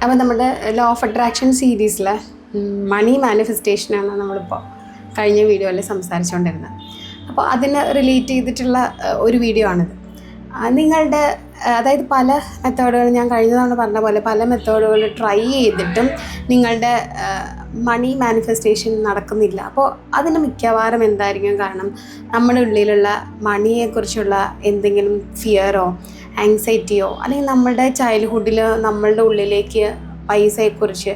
അപ്പോൾ നമ്മുടെ law of attraction സീരീസിലെ മണി മാനിഫെസ്റ്റേഷനാണ് നമ്മളിപ്പോൾ കഴിഞ്ഞ വീഡിയോയിൽ സംസാരിച്ചുകൊണ്ടിരുന്നത്. അപ്പോൾ അതിന് റിലേറ്റ് ചെയ്തിട്ടുള്ള ഒരു വീഡിയോ ആണിത്. നിങ്ങളുടെ അതായത് പല മെത്തേഡുകൾ ഞാൻ കഴിഞ്ഞ തവണ പറഞ്ഞ പോലെ പല മെത്തേഡുകൾ ട്രൈ ചെയ്തിട്ടും നിങ്ങളുടെ മണി മാനിഫെസ്റ്റേഷൻ നടക്കുന്നില്ല. അപ്പോൾ അതിന് മിക്കവാറും എന്തായിരിക്കും കാരണം? നമ്മുടെ ഉള്ളിലുള്ള മണിയെക്കുറിച്ചുള്ള എന്തെങ്കിലും ഫിയറോ ആങ്സൈറ്റിയോ അല്ലെങ്കിൽ നമ്മുടെ ചൈൽഡ്ഹുഡിൽ നമ്മളുടെ ഉള്ളിലേക്ക് പൈസയെക്കുറിച്ച്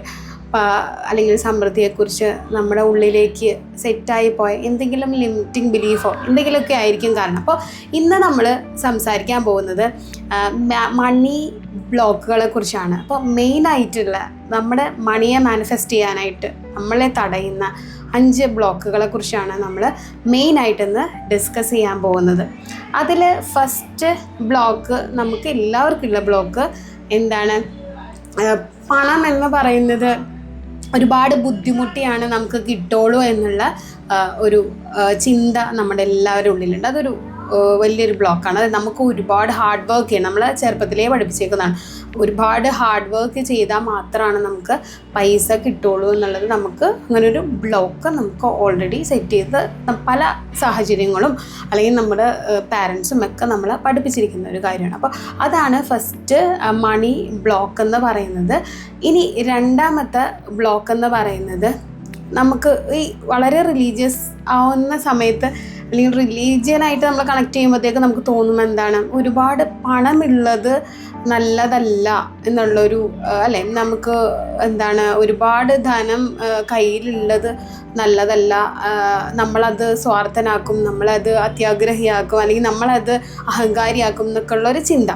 അല്ലെങ്കിൽ സമൃദ്ധിയെക്കുറിച്ച് നമ്മുടെ ഉള്ളിലേക്ക് സെറ്റായി പോയ എന്തെങ്കിലും ലിമിറ്റിംഗ് ബിലീഫോ എന്തെങ്കിലുമൊക്കെ ആയിരിക്കും കാരണം. അപ്പോൾ ഇന്ന് നമ്മൾ സംസാരിക്കാൻ പോകുന്നത് മണി ബ്ലോക്കുകളെ കുറിച്ചാണ്. അപ്പോൾ മെയിനായിട്ടുള്ള നമ്മുടെ മണിയെ മാനിഫെസ്റ്റ് ചെയ്യാനായിട്ട് നമ്മളെ തടയുന്ന 5 ബ്ലോക്കുകളെ കുറിച്ചാണ് നമ്മൾ മെയിനായിട്ടിന്ന് ഡിസ്കസ് ചെയ്യാൻ പോകുന്നത്. അതിൽ ഫസ്റ്റ് ബ്ലോക്ക് നമുക്ക് എല്ലാവർക്കുള്ള ബ്ലോക്ക് എന്താണ്? പണം എന്ന് പറയുന്നത് ഒരുപാട് ബുദ്ധിമുട്ടിയാണ് നമുക്ക് കിട്ടുള്ളൂ എന്നുള്ള ഒരു ചിന്ത നമ്മുടെ എല്ലാവരുടെ ഉള്ളിലുണ്ട്. അതൊരു വലിയൊരു ബ്ലോക്കാണ്. അത് നമുക്ക് ഒരുപാട് ഹാർഡ് വർക്ക് ചെയ്യണം. നമ്മൾ ചെറുപ്പത്തിലേ പഠിപ്പിച്ചേക്കുന്നതാണ്. ഒരുപാട് ഹാർഡ് വർക്ക് ചെയ്താൽ മാത്രമാണ് നമുക്ക് പൈസ കിട്ടുള്ളൂ എന്നുള്ളത്. നമുക്ക് അങ്ങനൊരു ബ്ലോക്ക് നമുക്ക് ഓൾറെഡി സെറ്റ് ചെയ്ത് പല സാഹചര്യങ്ങളും അല്ലെങ്കിൽ നമ്മുടെ പാരൻസും ഒക്കെ നമ്മളെ പഠിപ്പിച്ചിരിക്കുന്ന ഒരു കാര്യമാണ്. അപ്പോൾ അതാണ് ഫസ്റ്റ് മണി ബ്ലോക്ക് എന്ന് പറയുന്നത്. ഇനി രണ്ടാമത്തെ ബ്ലോക്ക് എന്ന് പറയുന്നത് നമുക്ക് ഈ വളരെ റിലീജിയസ് ആവുന്ന സമയത്ത് അല്ലെങ്കിൽ റിലീജിയനായിട്ട് നമ്മൾ കണക്ട് ചെയ്യുമ്പോഴത്തേക്ക് നമുക്ക് തോന്നും എന്താണ്, ഒരുപാട് പണമുള്ളത് നല്ലതല്ല എന്നുള്ളൊരു അല്ലേ, നമുക്ക് എന്താണ് ഒരുപാട് ധനം കയ്യിലുള്ളത് നല്ലതല്ല, നമ്മളത് സ്വാർത്ഥനാക്കും, നമ്മളത് അത്യാഗ്രഹിയാക്കും, അല്ലെങ്കിൽ നമ്മളത് അഹങ്കാരിയാക്കും എന്നൊക്കെ ഉള്ളൊരു ചിന്ത.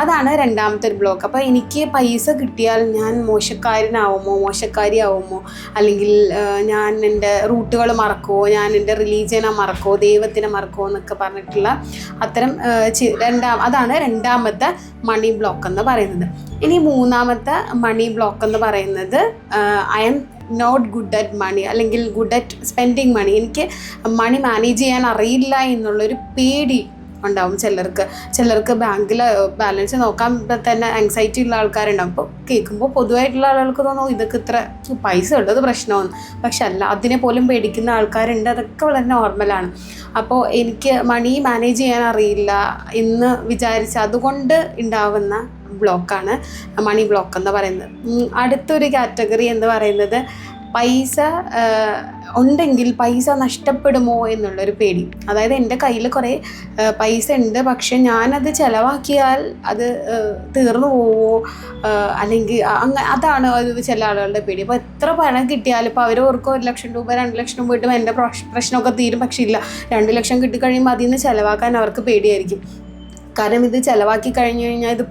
അതാണ് രണ്ടാമത്തെ ഒരു ബ്ലോക്ക്. അപ്പോൾ എനിക്ക് പൈസ കിട്ടിയാൽ ഞാൻ മോശക്കാരിയാവുമോ, അല്ലെങ്കിൽ ഞാൻ എൻ്റെ റൂട്ടുകൾ മറക്കുമോ, ഞാൻ എൻ്റെ റിലീജിയനെ മറക്കുമോ, ദൈവത്തിനെ മറക്കുമോ എന്നൊക്കെ പറഞ്ഞിട്ടുള്ള അത്തരം അതാണ് രണ്ടാമത്തെ മണി ബ്ലോക്ക് എന്ന് പറയുന്നത്. ഇനി മൂന്നാമത്തെ മണി ബ്ലോക്ക് എന്ന് പറയുന്നത് I am not good at money, അല്ലെങ്കിൽ ഗുഡ് അറ്റ് സ്പെൻഡിങ് മണി. എനിക്ക് മണി മാനേജ് ചെയ്യാൻ അറിയില്ല എന്നുള്ളൊരു പേടി ഉണ്ടാവും ചിലർക്ക് ബാങ്കിൽ ബാലൻസ് നോക്കാൻ തന്നെ ആങ്സൈറ്റി ഉള്ള ആൾക്കാരുണ്ടാവും. അപ്പോൾ കേൾക്കുമ്പോൾ പൊതുവായിട്ടുള്ള ആളുകൾക്ക് തോന്നും ഇതൊക്കെ ഇത്ര പൈസ ഉള്ളത് പ്രശ്നമാണ്. പക്ഷെ അല്ല, അതിനെ പോലും പേടിക്കുന്ന ആൾക്കാരുണ്ട്. അതൊക്കെ വളരെ നോർമലാണ്. അപ്പോൾ എനിക്ക് മണി മാനേജ് ചെയ്യാൻ അറിയില്ല എന്ന് വിചാരിച്ച് അതുകൊണ്ട് ഉണ്ടാവുന്ന ബ്ലോക്കാണ് മണി ബ്ലോക്ക് എന്ന് പറയുന്നത്. അടുത്തൊരു കാറ്റഗറി എന്ന് പറയുന്നത് പൈസ ഉണ്ടെങ്കിൽ പൈസ നഷ്ടപ്പെടുമോ എന്നുള്ളൊരു പേടി. അതായത് എൻ്റെ കയ്യിൽ കുറേ പൈസ ഉണ്ട്, പക്ഷെ ഞാനത് ചിലവാക്കിയാൽ അത് തീർന്നു പോവോ, അല്ലെങ്കിൽ അതാണ് ചില ആളുകളുടെ പേടി. അപ്പോൾ എത്ര പണം കിട്ടിയാലും ഇപ്പോൾ അവർ ഓർക്കും 1 ലക്ഷം രൂപ 2 ലക്ഷം രൂപ കിട്ടുമ്പോൾ എൻ്റെ പ്രശ്നമൊക്കെ തീരും. പക്ഷെ ഇല്ല, 2 ലക്ഷം കിട്ടിക്കഴിയുമ്പോൾ അതിൽ നിന്ന് ചിലവാക്കാൻ അവർക്ക് പേടിയായിരിക്കും. കാരണം ഇത് ചിലവാക്കി കഴിഞ്ഞ് കഴിഞ്ഞാൽ ഇത്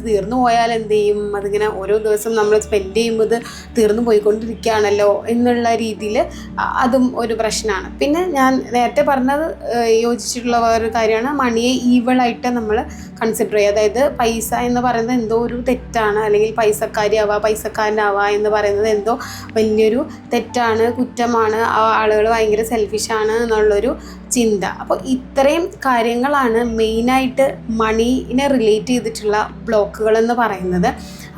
തീർന്നു പോയാൽ എന്ത് ചെയ്യും, അതിങ്ങനെ ഓരോ ദിവസം നമ്മൾ സ്പെൻഡ് ചെയ്യുമ്പോൾ ഇത് തീർന്നു പോയിക്കൊണ്ടിരിക്കുകയാണല്ലോ എന്നുള്ള രീതിയിൽ അതും ഒരു പ്രശ്നമാണ്. പിന്നെ ഞാൻ നേരത്തെ പറഞ്ഞത് യോജിച്ചിട്ടുള്ള വേറൊരു കാര്യമാണ് മണിയെ ഈവിളായിട്ട് നമ്മൾ കൺസിഡർ ചെയ്യുക. അതായത് പൈസ എന്ന് പറയുന്നത് എന്തോ ഒരു തെറ്റാണ്, അല്ലെങ്കിൽ പൈസക്കാരനാവുക എന്ന് പറയുന്നത് എന്തോ വലിയൊരു തെറ്റാണ്, കുറ്റമാണ്, ആളുകൾ ഭയങ്കര സെൽഫിഷാണ് എന്നുള്ളൊരു ചിന്ത. അപ്പോൾ ഇത്രയും കാര്യങ്ങളാണ് മെയിനായിട്ട് മണീനെ റിലേറ്റ് ചെയ്തിട്ടുള്ള ബ്ലോക്കുകൾ എന്ന് പറയുന്നത്.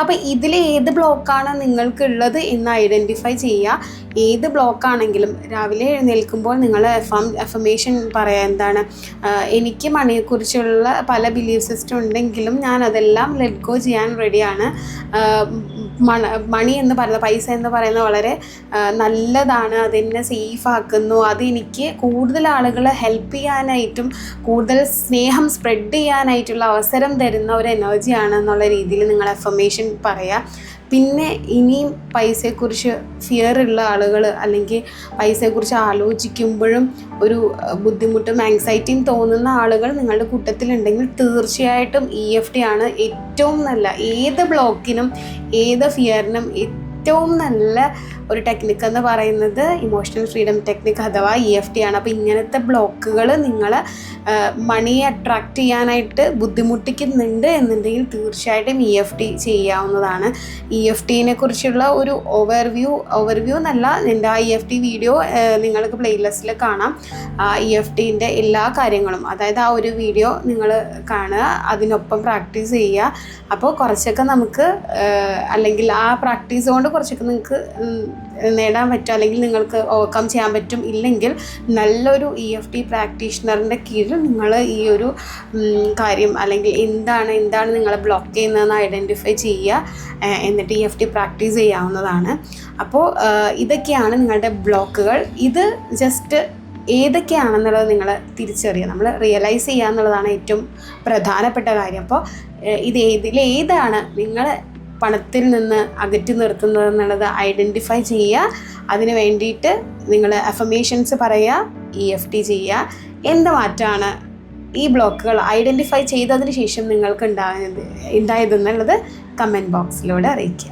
അപ്പോൾ ഇതിൽ ഏത് ബ്ലോക്കാണ് നിങ്ങൾക്കുള്ളത് എന്ന് ഐഡൻറ്റിഫൈ ചെയ്യുക. ഏത് ബ്ലോക്കാണെങ്കിലും രാവിലെ എഴുന്നേൽക്കുമ്പോൾ നിങ്ങൾ അഫർമേഷൻ പറയുക. എന്താണ്, എനിക്ക് മണിയെക്കുറിച്ചുള്ള പല ബിലീഫ് സിസ്റ്റം ഉണ്ടെങ്കിലും ഞാൻ അതെല്ലാം ലെറ്റ് ഗോ ചെയ്യാൻ റെഡിയാണ്. മണി എന്ന് പറയുന്നത്, പൈസ എന്ന് പറയുന്നത് വളരെ നല്ലതാണ്, അതെന്നെ സേഫ് ആക്കുന്നു, അതെനിക്ക് കൂടുതൽ ആളുകളെ ഹെൽപ്പ് ചെയ്യാനായിട്ടും കൂടുതൽ സ്നേഹം സ്പ്രെഡ് ചെയ്യാനായിട്ടുള്ള അവസരം തരുന്ന ഒരു എനർജിയാണ് എന്നുള്ള രീതിയിൽ നിങ്ങൾ അഫർമേഷൻ പറയുക. പിന്നെ ഇനിയും പൈസയെക്കുറിച്ച് ഫിയർ ഉള്ള ആളുകൾ, അല്ലെങ്കിൽ പൈസയെക്കുറിച്ച് ആലോചിക്കുമ്പോഴും ഒരു ബുദ്ധിമുട്ടും ആങ്സൈറ്റിയും തോന്നുന്ന ആളുകൾ നിങ്ങളുടെ കൂട്ടത്തിലുണ്ടെങ്കിൽ തീർച്ചയായിട്ടും EFT ആണ് ഏറ്റവും നല്ല. ഏത് ബ്ലോക്കിനും ഏത് ഫിയറിനും ഏറ്റവും നല്ല ഒരു ടെക്നിക്ക് എന്ന് പറയുന്നത് ഇമോഷണൽ ഫ്രീഡം ടെക്നിക്ക് അഥവാ EFT ആണ്. അപ്പോൾ ഇങ്ങനത്തെ ബ്ലോക്കുകൾ നിങ്ങൾ മണിയെ അട്രാക്റ്റ് ചെയ്യാനായിട്ട് ബുദ്ധിമുട്ടിക്കുന്നുണ്ട് എന്നുണ്ടെങ്കിൽ തീർച്ചയായിട്ടും EFT ചെയ്യാവുന്നതാണ്. EFTനെ കുറിച്ചുള്ള ഒരു ഓവർവ്യൂ എന്നല്ല, എൻ്റെ ആ EFT വീഡിയോ നിങ്ങൾക്ക് പ്ലേലിസ്റ്റിൽ കാണാം. EFTൻ്റെ എല്ലാ കാര്യങ്ങളും, അതായത് ആ ഒരു വീഡിയോ നിങ്ങൾ കാണുക, അതിനൊപ്പം പ്രാക്ടീസ് ചെയ്യുക. അപ്പോൾ കുറച്ചൊക്കെ നമുക്ക് അല്ലെങ്കിൽ ആ പ്രാക്ടീസ് കൊണ്ട് കുറച്ചൊക്കെ നിങ്ങൾക്ക് നേടാൻ പറ്റും, അല്ലെങ്കിൽ നിങ്ങൾക്ക് ഓവർകം ചെയ്യാൻ പറ്റും. ഇല്ലെങ്കിൽ നല്ലൊരു EFT പ്രാക്ടീഷണറിൻ്റെ കീഴിൽ നിങ്ങൾ ഈ ഒരു കാര്യം അല്ലെങ്കിൽ എന്താണ് നിങ്ങളെ ബ്ലോക്ക് ചെയ്യുന്നതെന്ന് ഐഡൻറ്റിഫൈ ചെയ്യുക, എന്നിട്ട് EFT പ്രാക്ടീസ് ചെയ്യാവുന്നതാണ്. അപ്പോൾ ഇതൊക്കെയാണ് നിങ്ങളുടെ ബ്ലോക്കുകൾ. ഇത് ജസ്റ്റ് ഏതൊക്കെയാണെന്നുള്ളത് നിങ്ങൾ തിരിച്ചറിയുക, നമ്മൾ റിയലൈസ് ചെയ്യുക എന്നുള്ളതാണ് ഏറ്റവും പ്രധാനപ്പെട്ട കാര്യം. അപ്പോൾ ഇതിലേതാണ് നിങ്ങൾ പണത്തിൽ നിന്ന് അകറ്റി നിർത്തുന്നത് എന്നുള്ളത് ഐഡൻറ്റിഫൈ ചെയ്യുക. അതിന് വേണ്ടിയിട്ട് നിങ്ങൾ അഫർമേഷൻസ് പറയുക, EFT ചെയ്യുക. എന്ത് മാറ്റമാണ് ഈ ബ്ലോക്കുകൾ ഐഡൻറ്റിഫൈ ചെയ്തതിന് ശേഷം നിങ്ങൾക്ക് ഉണ്ടായതെന്നുള്ളത് കമൻറ്റ് ബോക്സിലൂടെ അറിയിക്കുക.